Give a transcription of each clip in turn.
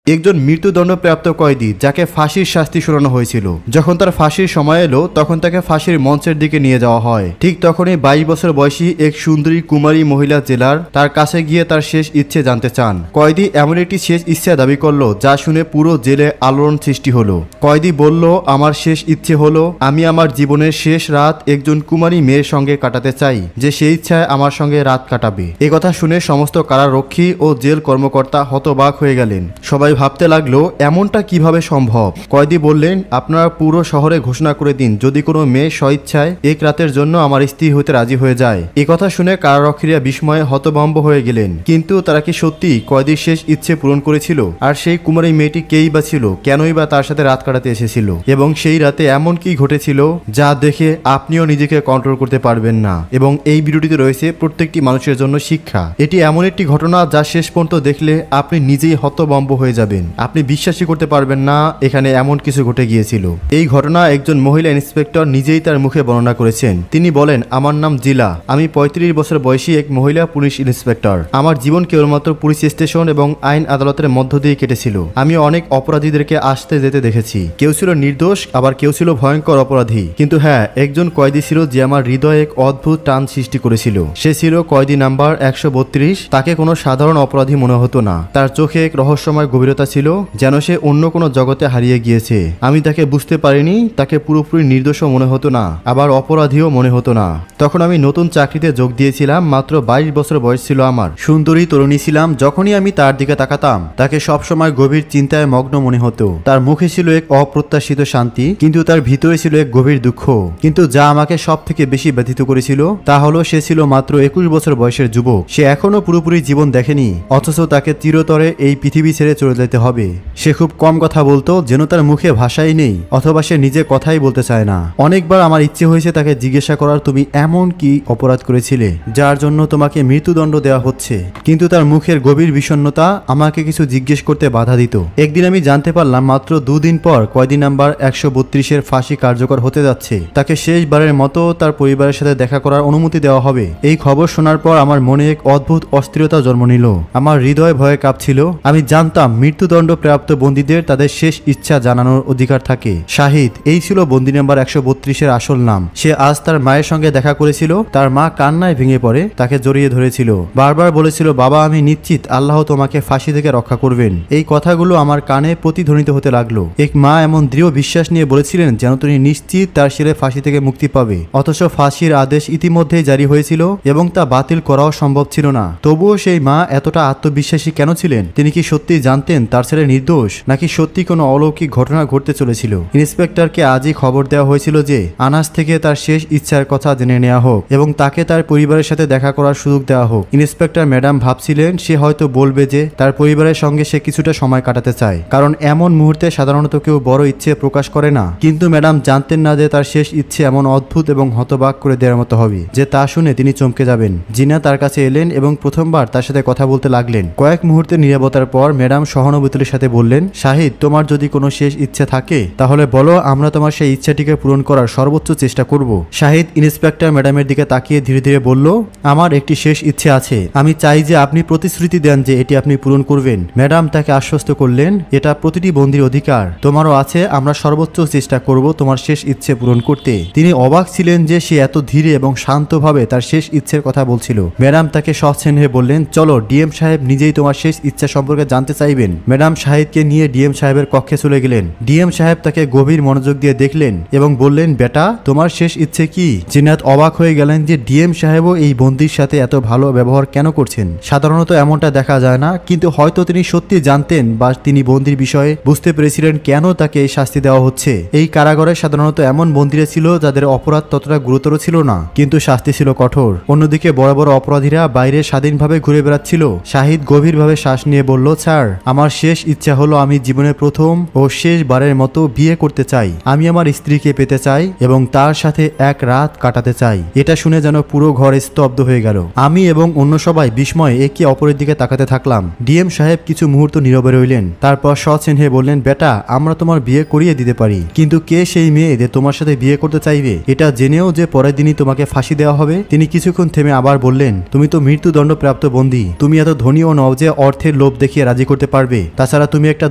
একজন মৃত্যুদণ্ডপ্রাপ্ত কয়েদি যাকে ফাঁসির শাস্তি শোনানো হয়েছিল। যখন তার ফাঁসির সময় এলো তখন তাকে ফাঁসির মঞ্চের দিকে নিয়ে যাওয়া হয়। ঠিক তখনই 22 বছর বয়সী এক সুন্দরী কুমারী মহিলা জেলার তার কাছে গিয়ে তার শেষ ইচ্ছে জানতে চান। কয়েদি এমন একটি শেষ ইচ্ছা দাবি করলো যা শুনে পুরো জেলে আলোড়ন সৃষ্টি হলো। কয়েদি বলল, আমার শেষ ইচ্ছে হলো আমি আমার জীবনের শেষ রাত একজন কুমারী মেয়ের সঙ্গে কাটাতে চাই, যে সেই ইচ্ছায় আমার সঙ্গে রাত কাটাবে। একথা শুনে সমস্ত কারারক্ষী ও জেল কর্মকর্তা হতবাক হয়ে গেলেন। সবাই ভাবতে লাগলো এমনটা কিভাবে সম্ভব। কয়েদি বললেন, আপনারা পুরো শহরে ঘোষণা করে দিন যদি কোনো মেয়ে স্বইচ্ছায় এক রাতের জন্য আমার স্ত্রী হতে রাজি হয়ে যায়। একথা শুনে কারারক্ষীরা বিস্ময়ে হতভম্ব হয়ে গেলেন। কিন্তু তারা কি সত্যি কয়েদির শেষ ইচ্ছে পূরণ করেছিল? আর সেই কুমারী মেয়েটি কেই বা ছিল, কেনই বা তার সাথে রাত কাটাতে এসেছিল, এবং সেই রাতে এমন কি ঘটেছিল যা দেখে আপনিও নিজেকে কন্ট্রোল করতে পারবেন না। এবং এই ভিডিওটিতে রয়েছে প্রত্যেকটি মানুষের জন্য শিক্ষা। এটি এমন একটি ঘটনা যা শেষ পর্যন্ত দেখলে আপনি নিজেই হতভম্ব হয়ে যাবেন। আপনি বিশ্বাসই করতে পারবেন না এখানে এমন কিছু ঘটে গিয়েছিল। এই ঘটনা একজন মহিলা ইন্সপেক্টর নিজেই তার মুখে বর্ণনা করেছেন। তিনি বলেন, আমার নাম জিলা, আমি 35 বছর বয়সী এক মহিলা পুলিশ ইন্সপেক্টর। আমার জীবন কেবলমাত্র পুলিশ স্টেশন এবং আইন আদালতের মধ্য দিয়ে কেটেছিল। আমি অনেক অপরাধীদেরকে আসতে যেতে দেখেছি। কেউ ছিল নির্দোষ, আবার কেউ ছিল ভয়ঙ্কর অপরাধী। কিন্তু হ্যাঁ, একজন কয়েদি ছিল যে আমার হৃদয়ে এক অদ্ভুত টান সৃষ্টি করেছিল। সে ছিল কয়েদি নাম্বার 132। তাকে কোনো সাধারণ অপরাধী মনে হতো না। তার চোখে এক রহস্যময় গভীরতা ছিল, যেন সে অন্য কোনো জগতে হারিয়ে গিয়েছে। আমি তাকে বুঝতে পারিনি। তাকে পুরোপুরি নির্দোষও মনে হতো না, আবার অপরাধীও মনে হতো না। তখন আমি নতুন চাকরিতে যোগ দিয়েছিলাম। মাত্র 22 বছর বয়স ছিল আমার। সুন্দরী তরুণী ছিলাম। যখনই আমি তার দিকে তাকাতাম তাকে সবসময় গভীর চিন্তায় মগ্ন মনে হতো। তার মুখে ছিল এক অপ্রত্যাশিত শান্তি, কিন্তু তার ভিতরে ছিল এক গভীর দুঃখ। কিন্তু যা আমাকে সব থেকে বেশি ব্যথিত করেছিল তা হলো সে ছিল মাত্র 21 বছর বয়সের যুবক। সে এখনো পুরোপুরি জীবন দেখেনি, অথচ তাকে চিরতরে এই পৃথিবী ছেড়ে চলে যেতে হবে। সে খুব কম কথা বলতো, যেন তার মুখে ভাষাই নেই, অথবা সে নিজে কথাই বলতে চায় না। অনেকবার আমার ইচ্ছে হয়েছে তাকে জিজ্ঞাসা করার, তুমি এমন কি অপরাধ করেছিলে যার জন্য তোমাকে মৃত্যুদণ্ড দেওয়া হচ্ছে, কিন্তু তার মুখের গভীর বিষণ্ণতা আমাকে কিছু জিজ্ঞেস করতে বাধা দিত। একদিন আমি জানতে পারলাম মাত্র 2 দিন পর কয়েদি নাম্বার 132-এর ফাঁসি কার্যকর হতে যাচ্ছে। তাকে শেষবারের মতো তার পরিবারের সাথে দেখা করার অনুমতি দেওয়া হবে। এই খবর শোনার পর আমার মনে এক অদ্ভুত অস্থিরতা জন্ম নিল। আমার হৃদয় ভয়ে কাঁপছিল। আমি জানতাম মৃত্যুদণ্ড প্রাপ্ত বন্দীদের তাদের শেষ ইচ্ছা জানানোর অধিকার থাকে। শাহিদ, এই ছিল বন্দী নাম্বার 132-এর আসল নাম। সে আজ তার মায়ের সঙ্গে দেখা করেছিল। তার মা কান্নায় ভেঙে পড়ে তাকে জড়িয়ে ধরেছিল, বারবার বলেছিল, বাবা আমি নিশ্চিত আল্লাহ তোমাকে ফাঁসি থেকে রক্ষা করবেন। এই কথাগুলো আমার কানে প্রতিধ্বনিত হতে লাগলো। এক মা এমন দৃঢ় বিশ্বাস নিয়ে বলেছিলেন যেন তিনি নিশ্চিত তার ছেলে ফাঁসি থেকে মুক্তি পাবে, অথচ ফাঁসির আদেশ ইতিমধ্যেই জারি হয়েছিল এবং তা বাতিল করাও সম্ভব ছিল না। তবুও সেই মা এতটা আত্মবিশ্বাসী কেন ছিলেন? তিনি কি সত্যি জানতেন তার ছেলে নির্দোষ, নাকি সত্যি কোনো অলৌকিক ঘটনা ঘটতে চলেছিল? ইন্সপেক্টরকে আজই খবর দেওয়া হয়েছিল যে আনাস থেকে তার শেষ ইচ্ছার কথা জেনে নেওয়া হোক এবং তাকে তার পরিবারের সাথে দেখা করার সুযোগ দেওয়া হোক। ইন্সপেক্টর ম্যাডাম ভাবছিলেন সে হয়তো বলবে যে তার পরিবারের সঙ্গে সে কিছুটা সময় কাটাতে চায়, কারণ এমন মুহূর্তে সাধারণত কেউ বড় ইচ্ছে প্রকাশ করে না। কিন্তু ম্যাডাম জানতেন না যে তার শেষ ইচ্ছে এমন অদ্ভুত এবং হতবাক করে দেওয়ার মতো হবে যে তা শুনে তিনি চমকে যাবেন। জিনা তার কাছে এলেন এবং প্রথমবার তার সাথে কথা বলতে লাগলেন। কয়েক মুহূর্তের নীরবতার পর ম্যাডাম সহানুভূতির সাথে বললেন, শাহিদ, তোমার যদি কোনো শেষ ইচ্ছা থাকে তাহলে বলো, আমরা তোমার সেই ইচ্ছাটিকে পূরণ করার সর্বোচ্চ চেষ্টা করব। শাহিদ ইন্সপেক্টর ম্যাডামের দিকে তাকিয়ে ধীরে ধীরে বলল, আমার একটি শেষ ইচ্ছে আছে। আমি চাই যে আপনি প্রতিশ্রুতি দেন যে এটি আপনি পূরণ করবেন। ম্যাডাম তাকে আশ্বস্ত করলেন, এটা প্রতিটি বন্দীর অধিকার, তোমারও আছে। আমরা সর্বোচ্চ চেষ্টা করব তোমার শেষ ইচ্ছে পূরণ করতে। তিনি অবাক ছিলেন যে সে এত ধীরে এবং শান্তভাবে তার শেষ ইচ্ছের কথা বলছিল। ম্যাডাম তাকে সস্নেহে বললেন, চলো, ডিএম সাহেব নিজেই তোমার শেষ ইচ্ছা সম্পর্কে জানতে চাইবেন। ম্যাডাম শাহিদকে নিয়ে ডিএম সাহেবের কক্ষে চলে গেলেন। ডিএম সাহেব তাকে গভীর মনোযোগ দিয়ে দেখলেন এবং বললেন, বেটা, তোমার শেষ ইচ্ছে কি? জিনাত অবাক হয়ে গেলেন যে ডিএম সাহেবও এই বন্দীর সাথে এত ভালো ব্যবহার কেন করছেন। সাধারণত এমনটা দেখা যায় না, কিন্তু হয়তো তিনি সত্যি জানতেন বা তিনি বন্দির বিষয়ে বুঝতে পেরেছিলেন কেন তাকে এই শাস্তি দেওয়া হচ্ছে। এই কারাগারে সাধারণত এমন বন্দীরা ছিল যাদের অপরাধ ততটা গুরুতর ছিল না, কিন্তু শাস্তি ছিল কঠোর। অন্যদিকে বড় বড় অপরাধীরা বাইরে স্বাধীনভাবে ঘুরে বেড়াচ্ছিল। শাহিদ গভীরভাবে শ্বাস নিয়ে বলল, স্যার, আমার শেষ ইচ্ছা হলো আমি জীবনের প্রথম ও শেষবারের মতো বিয়ে করতে চাই। আমি আমার স্ত্রীকে পেতে চাই এবং তার সাথে এক রাত কাটাতে চাই। এটা শুনে যেন পুরো ঘর স্তব্ধ হয়ে গেল। আমি এবং অন্য সবাই বিস্ময়ে একে অপরের দিকে তাকাতে থাকলাম। ডিএম সাহেব কিছু মুহূর্ত নীরবে রইলেন। তারপর সচেনে বললেন, বেটা, আমরা তোমার বিয়ে করিয়ে দিতে পারি, কিন্তু কে সেই মেয়ে যে তোমার সাথে বিয়ে করতে চাইবে এটা জেনেও যে পরের দিনই তোমাকে ফাঁসি দেওয়া হবে? তিনি কিছুক্ষণ থেমে আবার বললেন, তুমি তো মৃত্যুদণ্ড প্রাপ্ত বন্দী। তুমি এত ধনীও নও যে অর্থের লোভ দেখিয়ে রাজি করতে পারবে। পারবে। তাছাড়া তুমি একটা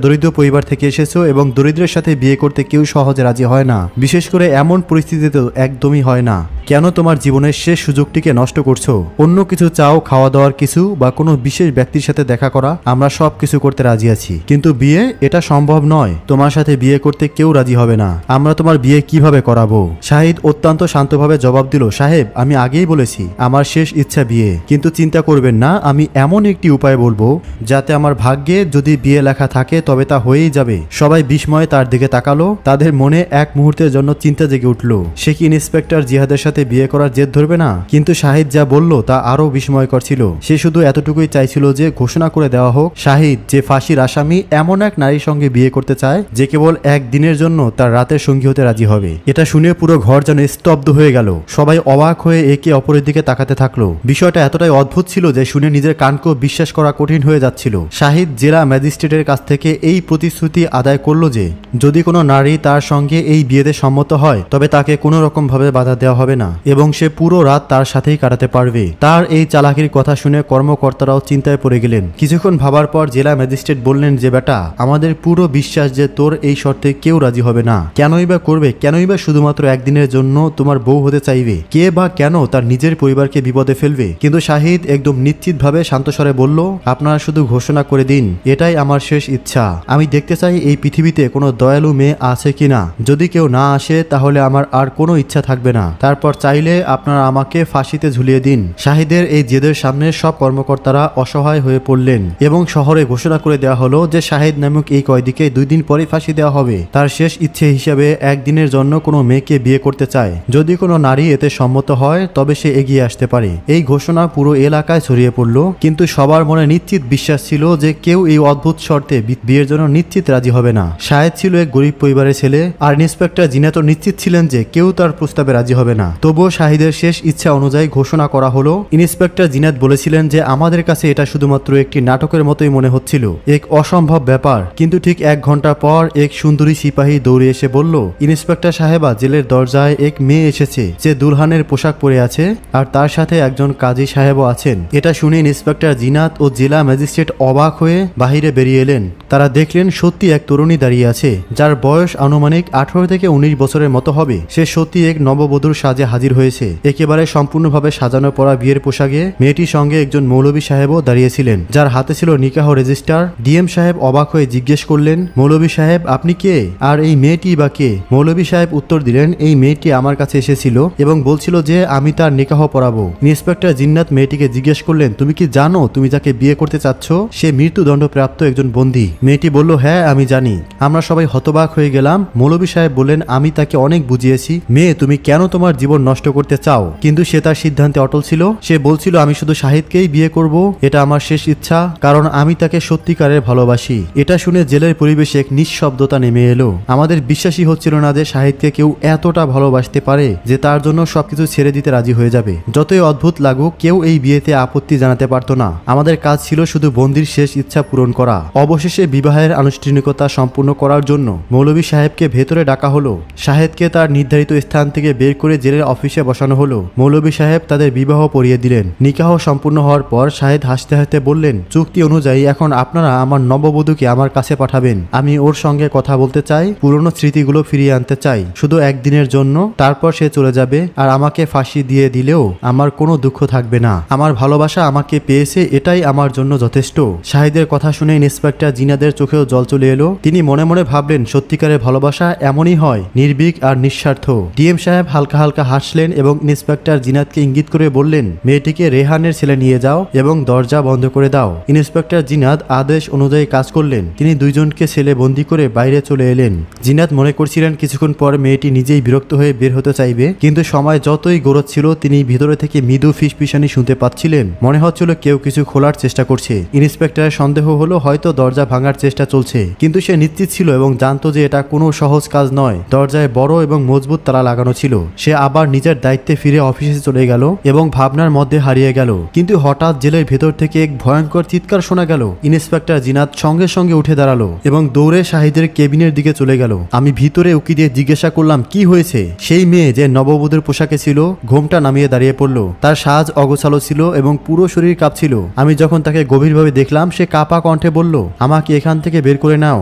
দরিদ্র পরিবার থেকে এসেছো এবং দরিদ্রের সাথে বিয়ে করতে কেউ সহজে রাজি হয় না, বিশেষ করে এমন পরিস্থিতিতে একদমই হয় না। কেন তোমার জীবনের শেষ সুযোগটিকে নষ্ট করছো? অন্য কিছু চাও, খাওয়া দাওয়ার কিছু বা কোনো বিশেষ ব্যক্তির সাথে দেখা করা, আমরা সব কিছু করতে রাজি আছি, কিন্তু বিয়ে এটা সম্ভব নয়। তোমার সাথে বিয়ে করতে কেউ রাজি হবে না। আমরা তোমার বিয়ে কিভাবে করাবো? শাহিদ অত্যন্ত শান্তভাবে জবাব দিল, সাহেব আমি আগেই বলেছি আমার শেষ ইচ্ছা বিয়ে, কিন্তু চিন্তা করবেন না, আমি এমন একটি উপায় বলবো যাতে আমার ভাগ্যে যদি বিয়ে লেখা থাকে তবে তা হয়েই যাবে। সবাই বিস্ময়ে তার দিকে তাকালো। তাদের মনে এক মুহূর্তের জন্য চিন্তা জেগে উঠল, সে কি ইন্সপেক্টর জিহাদের সাথে বিয়ে করার জেদ ধরবে না? কিন্তু শাহিদ যা বলল তা আরো বিস্ময়কর ছিল। সে শুধু এতটুকুই চাইছিল যে ঘোষণা করে দেওয়া হোক শাহিদ যে ফাঁসির আসামি এমন এক নারীর সঙ্গে বিয়ে করতে চায় যে কেবল একদিনের জন্য তার রাতের সঙ্গী হতে রাজি হবে। এটা শুনে পুরো ঘর যেন স্তব্ধ হয়ে গেল। সবাই অবাক হয়ে একে অপরের দিকে তাকাতে থাকলো। বিষয়টা এতটাই অদ্ভুত ছিল যে শুনে নিজের কানকেও বিশ্বাস করা কঠিন হয়ে যাচ্ছিল। শাহিদ জেলা ম্যাজিস্ট্রেটের কাছ থেকে এই প্রতিশ্রুতি আদায় করলো যে যদি কোনো নারী তার সঙ্গে এই বিয়েতে সম্মত হয় তবে তাকে কোনো রকম ভাবে বাধা দেওয়া হবে না এবং সে পুরো রাত তার সাথেই কাটাতে পারবে। তার এই চালাকির কথা শুনে কর্মকর্তারাও চিন্তায় পড়ে গেলেন। কিছুক্ষণ ভাবার পর জেলা ম্যাজিস্ট্রেট বললেন যে বেটা, আমাদের পুরো বিশ্বাস যে তোর এই শর্তে কেউ রাজি হবে না। কেনই বা করবে? কেনই বা শুধুমাত্র একদিনের জন্য তোমার বউ হতে চাইবে? কে বা কেন তার নিজের পরিবারকে বিপদে ফেলবে? কিন্তু শাহিদ একদম নিশ্চিতভাবে শান্তস্বরে বলল, আপনারা শুধু ঘোষণা করে দিন, এটাই আমার শেষ ইচ্ছা। আমি দেখতে চাই এই পৃথিবীতে কোনো দয়ালু মেয়ে আছে কিনা। যদি কেউ না আসে তাহলে আমার আর কোনো ইচ্ছা থাকবে না। তারপর চাইলে আপনারা আমাকে ফাঁসিতে ঝুলিয়ে দিন। শাহিদের এই জেদের সামনে সব কর্মকর্তারা অসহায় হয়ে পড়লেন এবং শহরে ঘোষণা করে দেওয়া হলো যে শাহিদ নামক এই কয়েদিকে 2 দিন পরে ফাঁসি দেওয়া হবে। তার শেষ ইচ্ছে হিসেবে একদিনের জন্য কোনো মেয়েকে বিয়ে করতে চায়। যদি কোনো নারী এতে সম্মত হয় তবে সে এগিয়ে আসতে পারে। এই ঘোষণা পুরো এলাকায় ছড়িয়ে পড়ল, কিন্তু সবার মনে নিশ্চিত বিশ্বাস ছিল যে কেউ এই অদ্ভুত শর্তে বিয়ের জন্য নিশ্চিত রাজি হবে না। শাহেদ ছিল এক গরিব পরিবারের ছেলে আর ইন্সপেক্টর জিনাত নিশ্চিত ছিলেন যে কেউ তার প্রস্তাবে রাজি হবে না। তবুও শাহিদের শেষ ইচ্ছা অনুযায়ী ঘোষণা করা হলো। ইন্সপেক্টর জিনাত বলেছিলেন যে আমাদের কাছে এটা শুধুমাত্র একটি নাটকের মতোই মনে হচ্ছিল, এক অসম্ভব ব্যাপার। কিন্তু ঠিক 1 ঘন্টা পর এক সুন্দরী সিপাহী দৌড়ে এসে বলল, ইন্সপেক্টর সাহেবা, জেলের দরজায় এক মেয়ে এসেছে যে দুলহানের পোশাক পরে আছে আর তার সাথে একজন কাজী সাহেবও আছেন। এটা শুনে ইন্সপেক্টর জিনাত ও জেলা ম্যাজিস্ট্রেট অবাক হয়ে বাহিরে বেরিয়ে এলেন। তারা দেখলেন সত্যি এক তরুণী দাঁড়িয়ে আছে যার বয়স আনুমানিক 18 থেকে 19 বছরের মতো হবে। সে সত্যি এক নববধূর সাজে হাজির হয়েছে। একেবারে সম্পূর্ণভাবে সাজানো পড়া বিয়ের পোশাকে মেয়েটির সঙ্গে একজন মৌলভী সাহেবও দাঁড়িয়েছিলেন যার হাতে ছিল নিকাহ রেজিস্টার। ডিএম সাহেব অবাক হয়ে জিজ্ঞেস করলেন, মৌলভী সাহেব আপনি কে? আর এই মেয়েটি বা কে? মৌলভী সাহেব উত্তর দিলেন, এই মেয়েটি আমার কাছে এসেছিল এবং বলছিল যে আমি তার নিকাহ পড়াবো। ইন্সপেক্টর জিন্নাত মেয়েটিকে জিজ্ঞেস করলেন, তুমি কি জানো তুমি যাকে বিয়ে করতে চাচ্ছ সে মৃত্যুদণ্ডপ্রাপ্ত একজন বন্দী? মেয়েটি বলল, হ্যাঁ আমি জানি। আমরা সবাই হতবাক হয়ে গেলাম। মৌলভী সাহেব বললেন, আমি তাকে অনেক বুঝিয়েছি, মেয়ে তুমি কেন তোমার জীবন নষ্ট করতে চাও? কিন্তু সে তার সিদ্ধান্তে অটল ছিল। সে বলছিল আমি শুধু শাহিদকেই বিয়ে করব, এটা আমার শেষ ইচ্ছা, কারণ আমি তাকে সত্যিকারের ভালোবাসি। এটা শুনে জেলের পরিবেশে এক নিঃশব্দতা নেমে এলো। আমাদের বিশ্বাসই হচ্ছিল না যে শাহিদকে কেউ এতটা ভালোবাসতে পারে যে তার জন্য সবকিছু ছেড়ে দিতে রাজি হয়ে যাবে। যতই অদ্ভুত লাগুক কেউ এই বিয়েতে আপত্তি জানাতে পারতো না। আমাদের কাজ ছিল শুধু বন্দির শেষ ইচ্ছা পূরণ করা। অবশেষে বিবাহের আনুষ্ঠানিকতা সম্পূর্ণ করার জন্য মৌলভী সাহেবকে ভেতরে ডাকা হলো। শাহেদকে তার নির্ধারিত স্থান থেকে বের করে জেলের অফিসে বসানো হলো। মৌলভী সাহেব তাদের বিবাহ পড়িয়ে দিলেন। নিকাহ সম্পূর্ণ হওয়ার পর শাহেদ হাসতে হাসতে বললেন, চুক্তি অনুযায়ী এখন আপনারা আমার নববধূকে আমার কাছে পাঠাবেন। আমি ওর সঙ্গে কথা বলতে চাই, পুরনো স্মৃতিগুলো ফিরিয়ে আনতে চাই, শুধু একদিনের জন্য। তারপর সে চলে যাবে আর আমাকে ফাঁসি দিয়ে দিলেও আমার কোনো দুঃখ থাকবে না। আমার ভালোবাসা আমাকে পেয়েছে, এটাই আমার জন্য যথেষ্ট। শাহিদের কথা শুনে ইন্সপেক্টর জিনাদের চোখেও জল চলে এলো। তিনি মনে মনে ভাবলেন, সত্যিকারের ভালোবাসা এমনই হয়, নির্ভীক আর নিঃস্বার্থ। ডিএম সাহেব হালকা হালকা হাসলেন এবং ইন্সপেক্টর জিনাতকে ইঙ্গিত করে বললেন, মেয়েটিকে রেহানের ছেলে নিয়ে যাও এবং দরজা বন্ধ করে দাও। ইন্সপেক্টর জিনাত আদেশ অনুযায়ী কাজ করলেন। তিনি দুইজনকে ছেলে বন্দি করে বাইরে চলে এলেন। জিনাত মনে করছিলেন কিছুক্ষণ পর মেয়েটি নিজেই বিরক্ত হয়ে বের হতে চাইবে, কিন্তু সময় যতই গড়াচ্ছিল তিনি ভিতরে থেকে মৃদু ফিসফিসানি শুনতে পাচ্ছিলেন। মনে হচ্ছিল কেউ কিছু খোলার চেষ্টা করছে। ইন্সপেক্টরের সন্দেহ হলো হয়তো দরজা ভাঙার চেষ্টা চলছে, কিন্তু সে নিশ্চিত ছিল এবং জানতো যে এটা কোনো সহজ কাজ নয়। দরজায় বড় এবং মজবুত তালা লাগানো ছিল। সে আবার নিজের দায়িত্বে ফিরে অফিসে চলে গেল এবং ভাবনার মধ্যে হারিয়ে গেল। কিন্তু হঠাৎ জেলের ভেতর থেকে এক ভয়ঙ্কর চিৎকার শোনা গেল। ইন্সপেক্টর জিনাত সঙ্গে সঙ্গে উঠে দাঁড়ালো এবং দৌড়ে শাহিদের কেবিনের দিকে চলে গেল। আমি ভিতরে উকি দিয়ে জিজ্ঞাসা করলাম, কি হয়েছে? সেই মেয়ে যে নববধূর পোশাকে ছিল ঘোমটা নামিয়ে দাঁড়িয়ে পড়ল। তার সাজ অগোছালো ছিল এবং পুরো শরীর কাঁপছিল। আমি যখন তাকে গভীরভাবে দেখলাম সে কাঁপা কণ্ঠে বলল, আমাকে এখান থেকে বের করে নাও,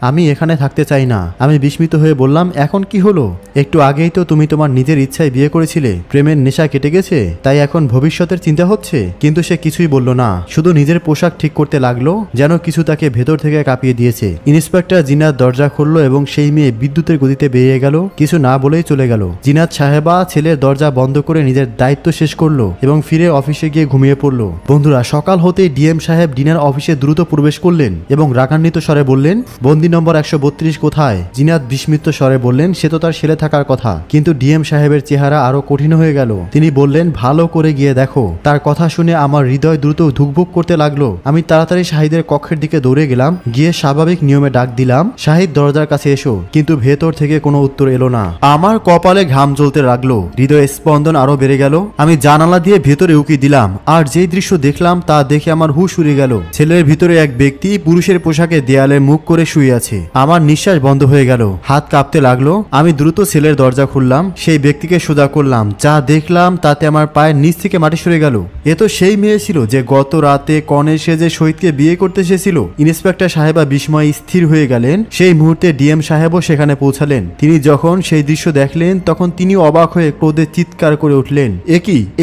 আমি এখানে থাকতে চাই না। আমি বিস্মিত হয়ে বললাম, এখন কি হলো? একটু আগেই তো তুমি তোমার নিজের ইচ্ছায় বিয়ে করেছিলে, প্রেমের নেশা কেটে গেছে, তাই এখন ভবিষ্যতের চিন্তা হচ্ছে। কিন্তু সে কিছুই বলল না, শুধু নিজের পোশাক ঠিক করতে লাগলো, যেন কিছু তাকে ভেতর থেকে কাঁপিয়ে দিয়েছে। ইন্সপেক্টর জিনাত দরজা খুললো এবং সেই মেয়ে বিদ্যুতের গতিতে বেরিয়ে গেল, কিছু না বলেই চলে গেল। জিনাত সাহেবা ছেলের দরজা বন্ধ করে নিজের দায়িত্ব শেষ করলো এবং ফিরে অফিসে গিয়ে ঘুমিয়ে পড়লো। বন্ধুরা, সকাল হতেই ডিএম সাহেব ডিনার অফিসে দ্রুত প্রবেশ করলেন এবং রাগান্বিত স্বরে বললেন, বন্দি নম্বর 132 কোথায়? জিনাত বিস্মিত স্বরে বললেন, সে তো তার ছেলে থাকার কথা। কিন্তু ডিএম সাহেবের চেহারা আরো কঠিন হয়ে গেল। তিনি বললেন, ভালো করে গিয়ে দেখো। তার কথা শুনে আমার হৃদয় দ্রুত ধুকভুক করতে লাগলো। আমি তাড়াতাড়ি শাহিদের কক্ষের দিকে দৌড়ে গেলাম, গিয়ে স্বাভাবিক নিয়মে ডাক দিলাম, শাহিদ দরজার কাছে এসো। কিন্তু ভেতর থেকে কোনো উত্তর এলো না। আমার কপালে ঘাম জ্বলতে লাগলো, হৃদয় স্পন্দন আরো বেড়ে গেল। আমি জানালা দিয়ে ভেতরে উকি দিলাম, আর যেই দৃশ্য দেখলাম তা দেখে আমার হুঁশ উড়ে গেল। ছেলের ভিতরে এক ব্যক্তি পুরুষের পোশাকে দেয়ালে মুখ করে শুয়ে আছে। আমার নিঃশ্বাস বন্ধ হয়ে গেল, হাত কাঁপতে লাগলো। আমি দ্রুত ছেলের দরজা খুললাম, সেই ব্যক্তিকে সোজা করলাম। যা দেখলাম তাতে আমার পায়ের নিচ থেকে মাটি সরে গেল। এ তো সেই মেয়ে ছিল যে গত রাতে কনে সেজে শহীদকে বিয়ে করতে এসেছিল। ইন্সপেক্টর সাহেবা বিস্ময়ে স্থির হয়ে গেলেন। সেই মুহূর্তে ডিএম সাহেবও সেখানে পৌঁছালেন। তিনি যখন সেই দৃশ্য দেখলেন তখন তিনি অবাক হয়ে ক্রোধে চিৎকার করে উঠলেন,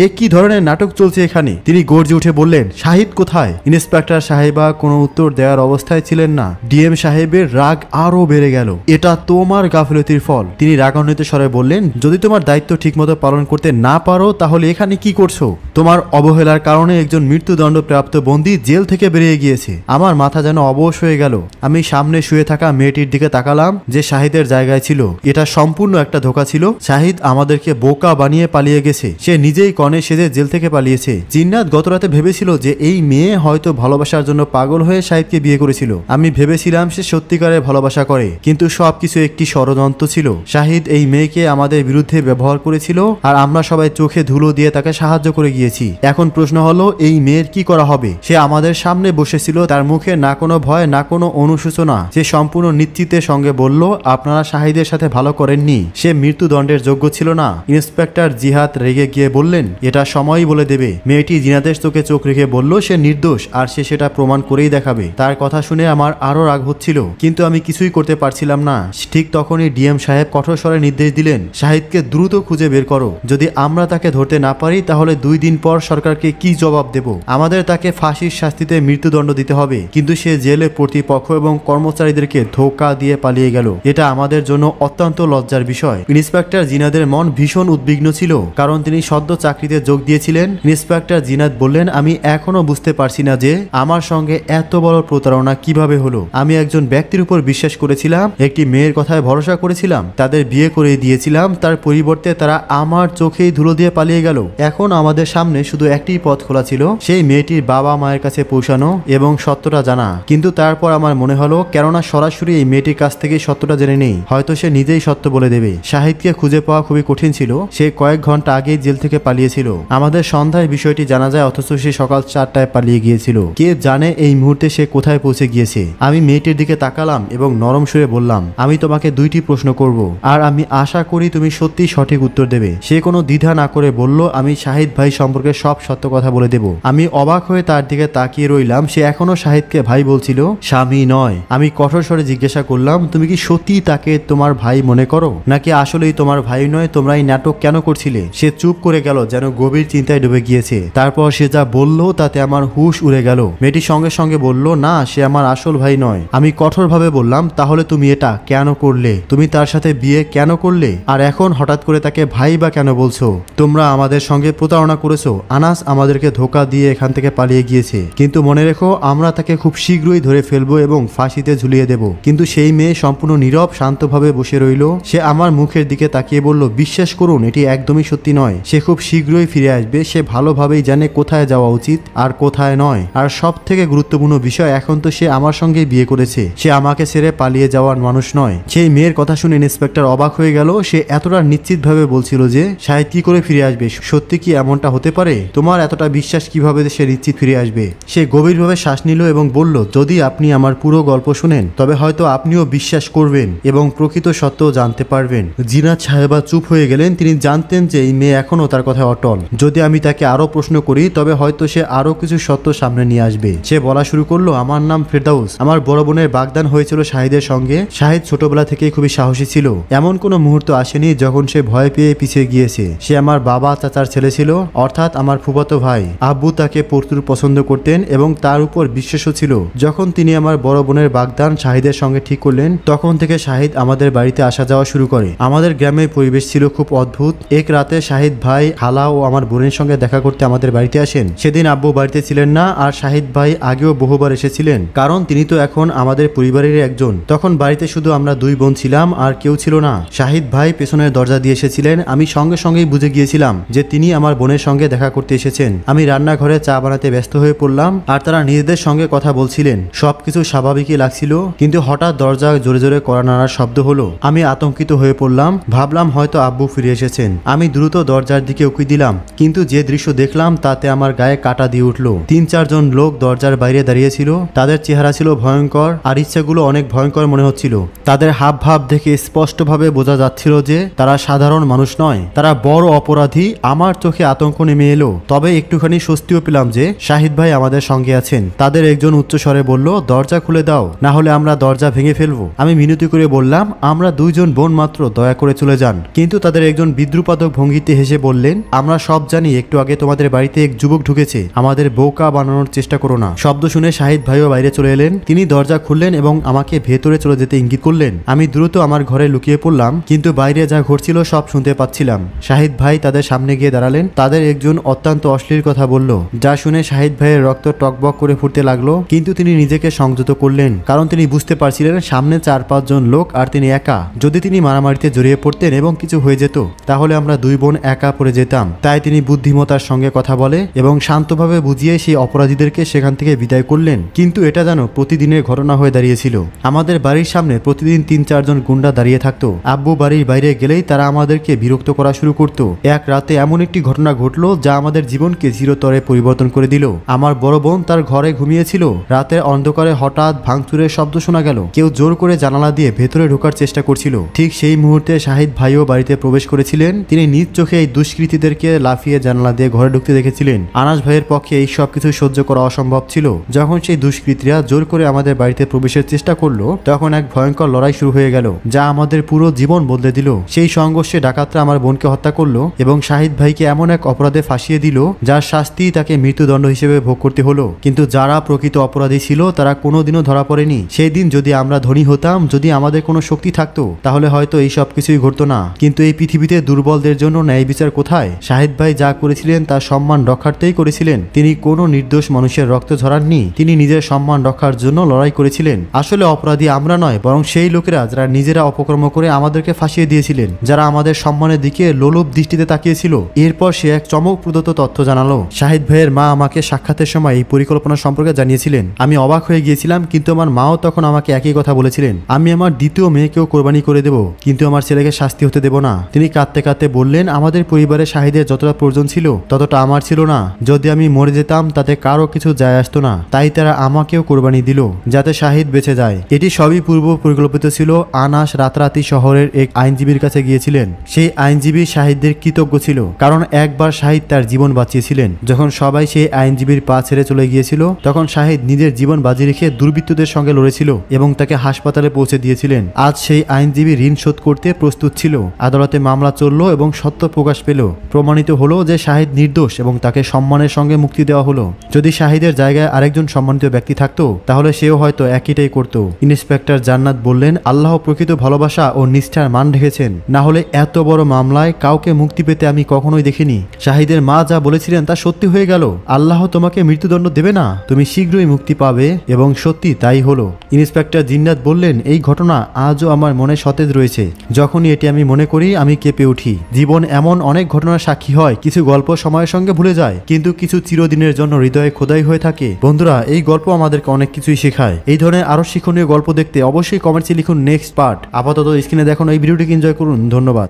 এ কি ধরনের নাটক চলছে এখানে? তিনি গর্জে উঠে বললেন, শাহিদ কোথায়? ইন্সপেক্টর সাহেবা কোনো উত্তর দেওয়ার অবস্থায় ছিলেন না। ডিএম সাহেবের রাগ আরো বেড়ে গেল। এটা তোমার গাফিলতির ফল। তিনি রাগান্বিত স্বরে বললেন, যদি তোমার দায়িত্ব ঠিকমতো পালন করতে না পারো তাহলে এখানে কি করছো? তোমার অবহেলার কারণে একজন মৃত্যুদণ্ডপ্রাপ্ত বন্দী জেল থেকে বেরিয়ে গিয়েছে। আমার মাথা যেন অবশ হয়ে গেল। আমি সামনে শুয়ে থাকা মেয়েটির দিকে তাকালাম, যে শাহিদের জায়গায় ছিল। এটা সম্পূর্ণ একটা ধোঁকা ছিল। শাহিদ আমাদেরকে বোকা বানিয়ে পালিয়ে গেছে। সে নিজেই কনে সেজে জেল থেকে পালিয়েছে। জিন্নাত গতরাতে ভেবেছিল যে এই মেয়ে হয়তো ভালোবাসার জন্য পাগল হয়ে শাহিদকে বিয়ে করেছিল। আমি ভেবেছিলাম সে সত্যিকারের ভালোবাসা করে, কিন্তু সবকিছু একটি ষড়যন্ত্র ছিল। শাহিদ এই মেয়েকে আমাদের বিরুদ্ধে ব্যবহার করেছিল, আর আমরা সবাই চোখে ধুলো দিয়ে তাকে সাহায্য করে গিয়েছি। এখন প্রশ্ন হলো, এই মেয়ের কি করা হবে? সে আমাদের সামনে বসেছিল, তার মুখে না কোনো ভয় না কোনো অনুশোচনা। সে সম্পূর্ণ নিশ্চিতের সঙ্গে বলল, আপনারা শাহিদের সাথে ভালো করেননি, সে মৃত্যুদণ্ডের যোগ্য ছিল না। ইন্সপেক্টর জিহাদ রেগে গিয়ে বললেন, এটা সময়ই বলে দেবে। মেয়েটি জিনাদের চোখে চোখ রেখে বলল, সে নির্দোষ, আর সে সেটা প্রমাণ করেই দেখাবে। তার কথা শুনে আমার আরো রাগ হচ্ছিল, কিন্তু আমি কিছুই করতে পারছিলাম না। ঠিক তখনই ডিএম সাহেব কঠোর স্বরে নির্দেশ দিলেন, শাহিদকে দ্রুত খুঁজে বের করো। যদি আমরা তাকে ধরতে না পারি তাহলে 2 দিন পর সরকারকে কি জবাব দেব? আমাদের তাকে ফাঁসির শাস্তিতে মৃত্যুদণ্ড দিতে হবে। কিন্তু সে জেলে কর্তৃপক্ষ এবং কর্মচারীদেরকে ধোঁকা দিয়ে পালিয়ে গেল। এটা আমাদের জন্য অত্যন্ত লজ্জার বিষয়। ইন্সপেক্টর জিনাদের মন ভীষণ উদ্বিগ্ন ছিল, কারণ তিনি সদ্য চাকরিতে যোগ দিয়েছিলেন। ইন্সপেক্টর জিনাদ বললেন, আমি এখনো বুঝতে পারছি না যে আমার সঙ্গে এত বড় প্রতারণা কিভাবে হলো। আমি একজন ব্যক্তির উপর বিশ্বাস করেছিলাম, একটি মেয়ের কথায় ভরসা করেছিলাম, তাদের বিয়ে করে দিয়েছিলাম। তার পরিবর্তে তারা আমার চোখেই ধুলো দিয়ে পালিয়ে গেল। এখন আমাদের সামনে শুধু একটি পথ খোলা ছিল, সেই মেয়েটির বাবা মায়ের কাছে পৌঁছানো এবং সত্যটা জানা। কিন্তু তারপর আমার মনে হলো, কেননা সরাসরি এই মেয়েটির কাছ থেকে সত্যটা জেনে নেই, হয়তো সে নিজেই সত্য বলে দেবে। শাহিদকে খুঁজে পাওয়া খুবই কঠিন ছিল। সে কয়েক ঘন্টা আগেই জেল থেকে পালিয়েছিল। আমাদের সন্ধ্যায় বিষয়টি জানা যায়, অথচ সে সকাল 4টায় পালিয়ে গিয়েছিল। কে জানে এই মুহূর্তে সে কোথায় পৌঁছে গিয়েছে। আমি মেয়েটির দিকে তাকালাম এবং নরম সুরে বললাম, আমি তোমাকে 2টি প্রশ্ন করব, আর আমি আশা করি তুমি সত্যি সঠিক উত্তর দেবে। সে কোনো দ্বিধা না করে বলল, আমি শাহিদ ভাই সম্পর্কে সব সত্য কথা বলে দেব। আমি অবাক হয়ে তার দিকে তাকিয়ে রইলাম। সে এখনো শাহিদকে ভাই বলছিল, স্বামী নয়। আমি কঠোর স্বরে জিজ্ঞাসা করলাম, তুমি কি সত্যি তাকে তোমার ভাই মনে করো, নাকি আসলেই তোমার ভাই নয়? তোমরা এই নাটক কেন করছিলে? সে চুপ করে গেল, যেন গভীর চিন্তায় ডুবে গিয়েছে। তারপর সে যা বলল তাতে আমার হুশ উড়ে গেল। মেয়েটি সঙ্গে সঙ্গে বলল, না, সে আমার আসল ভাই নয়। আমি কঠোরভাবে বললাম, তাহলে তুমি এটা কেন করলে? তুমি তার সাথে বিয়ে কেন করলে? আর এখন হঠাৎ করে তাকে ভাই বা কেন বলছো? তোমরা আমাদের সঙ্গে প্রতারণা করেছো। আনাস আমাদেরকে ধোঁকা দিয়ে এখান থেকে পালিয়ে গিয়েছে, কিন্তু মনে রেখো, আমরা তাকে খুব শীঘ্রই ধরে ফেলবো এবং ফাঁসিতে ঝুলিয়ে দেব। কিন্তু সেই মেয়ে সম্পূর্ণ নীরব শান্তভাবে বসে রইল। সে আমার মুখের দিকে তাকিয়ে বলল, বিশ্বাস করুন, এটি একদমই সত্যি নয়। সে খুব শীঘ্রই ফিরে আসবে। সে ভালোভাবেই জানে কোথায় যাওয়া উচিত আর কোথায় নয়। আর সব থেকে গুরুত্বপূর্ণ বিষয়, এখন তো সে আমার সঙ্গে বিয়ে করেছে। সে আমাকে ছেড়ে পালিয়ে যাওয়ার মানুষ নয়। সেই মেয়ের কথা শুনে ইন্সপেক্টর অবাক হয়ে গেল। সে এতটা নিশ্চিতভাবে বলছিল যে শাহিদ কি করে ফিরে আসবে। সত্যি কি এমনটা হতে পারে? তোমার এতটা বিশ্বাস কিভাবে সে নিশ্চিত ফিরে আসবে? সে গভীরভাবে শ্বাস নিল এবং বলল, যদি আপনি আমার পুরো গল্প শুনেন তবে হয়তো আপনিও বিশ্বাস করবেন এবং প্রকৃত সত্য জানতে পারবেন। জিনাত সাহেবা চুপ হয়ে গেলেন। তিনি জানতেন যে এই মেয়ে এখনো তার কথায় অটল। যদি আমি তাকে আরো প্রশ্ন করি তবে হয়তো সে আরো কিছু সত্য সামনে নিয়ে আসবে। সে বলা শুরু করলো, আমার নাম ফেরদাউস। আমার বড় বোনের বাগদান হয়েছিল শাহিদের সঙ্গে। শাহিদ ছোটবেলা থেকেই খুবই সাহসী ছিল। এমন কোনো মুহূর্ত আসেনি যখন সে ভয় পেয়ে পিছিয়ে গিয়েছে। সে আমার বাবা চাচার ছেলে ছিল, অর্থাৎ আমার ফুফাতো ভাই। আব্বু তাকে প্রচুর পছন্দ করতেন এবং তার উপর বিশ্বাসও ছিল। যখন তিনি আমার বড় বোনের বাগদান শাহিদের সঙ্গে ঠিক করলেন, তখন থেকে শাহিদ আমাদের বাড়িতে আসা যাওয়া শুরু করে। আমাদের গ্রামের পরিবেশ ছিল খুব অদ্ভুত। এক রাতে শাহিদ ভাই, খালা ও আমার বোনের সঙ্গে দেখা করতে আমাদের বাড়িতে আসেন। সেদিন আব্বু বাড়িতে ছিলেন না, আর শাহিদ ভাই আগেও বহুবার এসেছিলেন, কারণ তিনি তো এখন আমাদের পরিবারের একজন। তখন বাড়িতে শুধু আমরা দুই বোন ছিলাম, আর কেউ ছিল না। শাহিদ ভাই পেছনের দরজা দিয়ে এসেছিলেন। আমি সঙ্গে সঙ্গেই বুঝে গিয়েছিলাম যে তিনি আমার বোনের সঙ্গে দেখা করতে এসেছেন। আমি রান্নাঘরে চা বানাতে ব্যস্ত হয়ে পড়লাম, আর তারা নিজেদের সঙ্গে কথা বলছিলেন। সবকিছু স্বাভাবিকই লাগছিল, কিন্তু হঠাৎ দরজা জোরে জোরে কড়া নাড়ার শব্দ হলো। আমি আতঙ্কিত হয়ে পড়লাম, ভাবলাম হয়তো আব্বু ফিরে এসেছেন। আমি দ্রুত দরজার দিকে উকি দিলাম, কিন্তু যে দৃশ্য দেখলাম তাতে আমার গায়ে কাঁটা দিয়ে উঠল। 3-4 জন লোক দরজার বাইরে দাঁড়িয়েছিল। তাদের চেহারা ছিল ভয়ঙ্কর, আর ইচ্ছাগুলো অনেক ভয়ঙ্কর মনে হচ্ছিল। তাদের হাব ভাব দেখে স্পষ্টভাবে বোঝা যাচ্ছিল যে তারা সাধারণ মানুষ নয়, তারা বড় অপরাধী। আমার চোখে আতঙ্ক নেমে এলো, তবে একটুখানি স্বস্তিও পেলাম যে শাহিদ ভাই আমাদের সঙ্গে আছেন। তাদের একজন উচ্চস্বরে বলল, দরজা খুলে দাও, না হলে আমরা দরজা ভেঙে ফেলবো। আমি মিনতি করে বললাম, আমরা দুইজন বোন মাত্র, দয়া করে চলে যান। কিন্তু তাদের একজন বিদ্রুপাতক ভঙ্গিতে হেসে বললেন, আমরা সব জানি, একটু আগে তোমাদের বাড়িতে এক যুবক ঢুকেছে, আমাদের বোকা বানানোর চেষ্টা করো না। শব্দ শুনে শাহিদ ভাইও বাইরে চলে এলেন। তিনি দরজা খুললেন এবং আমাকে ভেতরে চলে যেতে ইঙ্গিত করলেন। আমি দ্রুত আমার ঘরে লুকিয়ে পড়লাম, কিন্তু বাইরে যা ঘটছিল সব শুনতে পাচ্ছিলাম। শাহিদ ভাই তাদের সামনে গিয়ে দাঁড়ালেন। তাদের একজন অত্যন্ত অশ্লীল কথা বলল, যা শুনে শাহিদ ভাইয়ের রক্ত টকবক করে ফুটতে লাগলো। কিন্তু তিনি নিজেকে সংযত করলেন, কারণ তিনি বুঝতে পারছিলেন সামনে 4-5 জন লোক আর তিনি একা। যদি তিনি মারামারিতে জড়িয়ে পড়তেন এবং কিছু হয়ে যেত, তাহলে আমরা দুই বোন একা পড়ে যেতাম। তাই তিনি বুদ্ধিমতার সঙ্গে কথা বলে এবং শান্তভাবে বুঝিয়ে সেই অপরাধীদেরকে সেখান থেকে বিদায় করলেন। কিন্তু এটা যেন প্রতিদিনের ঘটনা হয়ে দাঁড়িয়েছিল। আমাদের বাড়ির সামনে প্রতিদিন 3-4 জন গুন্ডা দাঁড়িয়ে থাকতো। আব্বু বাড়ির বাইরে গেলেই তারা আমাদেরকে বিরক্ত করা শুরু করত। এক রাতে এমন একটি ঘটনা ঘটলো যা আমাদের জীবনকে চিরতরে পরিবর্তন করে দিল। আমার বড় বোন তার ঘরে ঘুমিয়েছিল। রাতের অন্ধকারে হঠাৎ ভাঙচুরের শব্দ শোনা গেল। কেউ জোর করে জানালা দিয়ে ভেতরে ঢোকার চেষ্টা করছিল। ঠিক সেই মুহূর্তে শাহিদ ভাইও বাড়িতে প্রবেশ করেছিলেন। তিনি নিজ চোখে এই দুষ্কৃতীদেরকে লাফিয়ে জানালা দিয়ে ঘরে ঢুকতে দেখেছিলেন। আনাস ভাইয়ের পক্ষে এই সব কিছু সহ্য করা অসম্ভব ছিল। যখন সেই দুষ্কৃতীরা জোর করে আমাদের বাড়িতে প্রবেশের চেষ্টা করলো, তখন এক ভয়ঙ্কর লড়াই শুরু হয়ে গেল, যা আমাদের পুরো জীবন বদলে দিল। সেই সংঘর্ষে ডাকাতরা আমার বোনকে হত্যা করলো এবং শাহিদ ভাইকে এমন এক অপরাধে ফাঁসিয়ে দিল যার শাস্তি তাকে মৃত্যুদণ্ড হিসেবে ভোগ করতে হলো। কিন্তু যারা প্রকৃত অপরাধী ছিল তারা কোনোদিনও ধরা পড়েনি। সেই দিন যদি আমরা ধনী হতাম, যদি আমাদের কোনো শক্তি থাকতো, তাহলে হয়তো এই সব কিছুই ঘটতো না। কিন্তু এই পৃথিবীতে দুর্বলদের জন্য ন্যায় বিচার কোথায়? শাহিদ ভাই যা করেছিলেন তার সম্মান রক্ষার্থেই করেছিলেন। তিনি কোনো নির্দোষ মানুষের রক্ত ঝরাননি, তিনি নিজের সম্মান রক্ষার জন্য লড়াই করেছিলেন। আসলে অপরাধী আমরা নয়, বরং সেই লোকেরা যারা নিজেরা অপকর্ম করে আমাদেরকে ফাঁসিয়ে দিয়েছিলেন, যারা আমাদের সম্মানের দিকে লোলুপ দৃষ্টিতে তাকিয়েছিল। এরপর সে এক চমকপ্রদত্ত তথ্য জানালো। শাহিদ ভাইয়ের মা আমাকে সাক্ষাতের সময় এই পরিকল্পনা সম্পর্কে জানিয়েছিলেন। আমি অবাক হয়ে গিয়েছিলাম, কিন্তু আমার মাও তখন আমাকে একই কথা বলেছিলেন, আমি আমার দ্বিতীয় মেয়েকেও কোরবানি করে দেব, কিন্তু আমার ছেলেকে শাস্তি হতে দেব না। তিনি কাঁদতে কাঁদতে বললেন, আমাদের পরিবারে শাহিদের যতটা প্রয়োজন ছিল ততটা আমার ছিল না। যদি আমি মরে যেতাম তাতে কারো কিছু যায় আসতো না, তাই তারা আমাকেও কোরবানি দিল যাতে শাহিদ বেঁচে যায়। এটি সবই পূর্ব পরিকল্পিত ছিল। আনাস রাতারাতি শহরের এক আইনজীবীর কাছে গিয়েছিলেন। সেই আইনজীবী শাহিদদের কৃতজ্ঞ ছিল, কারণ একবার শাহিদ তার জীবন বাঁচিয়েছিলেন। যখন সবাই সেই আইনজীবীর পা ছেড়ে চলে গিয়েছিল, তখন শাহিদ নিজের জীবন বাজি রেখে দুর্বৃত্তদের সঙ্গে লড়েছিল এবং তাকে হাসপাতালে পৌঁছে দিয়েছিলেন। আজ সেই আইনজীবী ঋণ শোধ করতে প্রস্তুত ছিল। আদালতে মামলা চলল এবং সত্য প্রকাশ পেল। প্রমাণিত হলো যে শাহিদ নির্দোষ এবং তাকে সম্মানের সঙ্গে মুক্তি দেওয়া হলো। যদি শাহিদের জায়গায় আরেকজন সম্মানিত ব্যক্তি থাকতো, তাহলে সেও হয়তো একইটাই করত। ইন্সপেক্টর জান্নাত বললেন, আল্লাহ প্রকৃত ভালোবাসা ও নিষ্ঠার মান রেখেছেন, না হলে এত বড় মামলায় কাউকে মুক্তি পেতে আমি কখনোই দেখিনি। শাহিদের মা যা বলেছিলেন তা সত্যি হয়ে গেল। আল্লাহ তোমাকে মৃত্যুদণ্ড দেবে না, তুমি শীঘ্রই মুক্তি পাবে। এবং সত্যি তাই হলো। ইন্সপেক্টর জিন্নাত বললেন, এই ঘটনা আজও আমার মনে সতেজ রয়েছে। যখনই এটি আমি মনে করি আমি কেঁপে উঠি। জীবন এমন অনেক ঘটনার সাক্ষী হয়, কিছু গল্প সময়ের সঙ্গে ভুলে যায়, কিন্তু কিছু চিরদিনের জন্য হৃদয়ে খোদাই হয়ে থাকে। বন্ধুরা, এই গল্প আমাদেরকে অনেক কিছুই শেখায়। এই ধরনের আরো শিক্ষণীয় গল্প দেখতে অবশ্যই কমেন্টসে লিখুন নেক্সট পার্ট। আপাতত স্ক্রিনে দেখুন এই ভিডিওটিকে এনজয় করুন। ধন্যবাদ।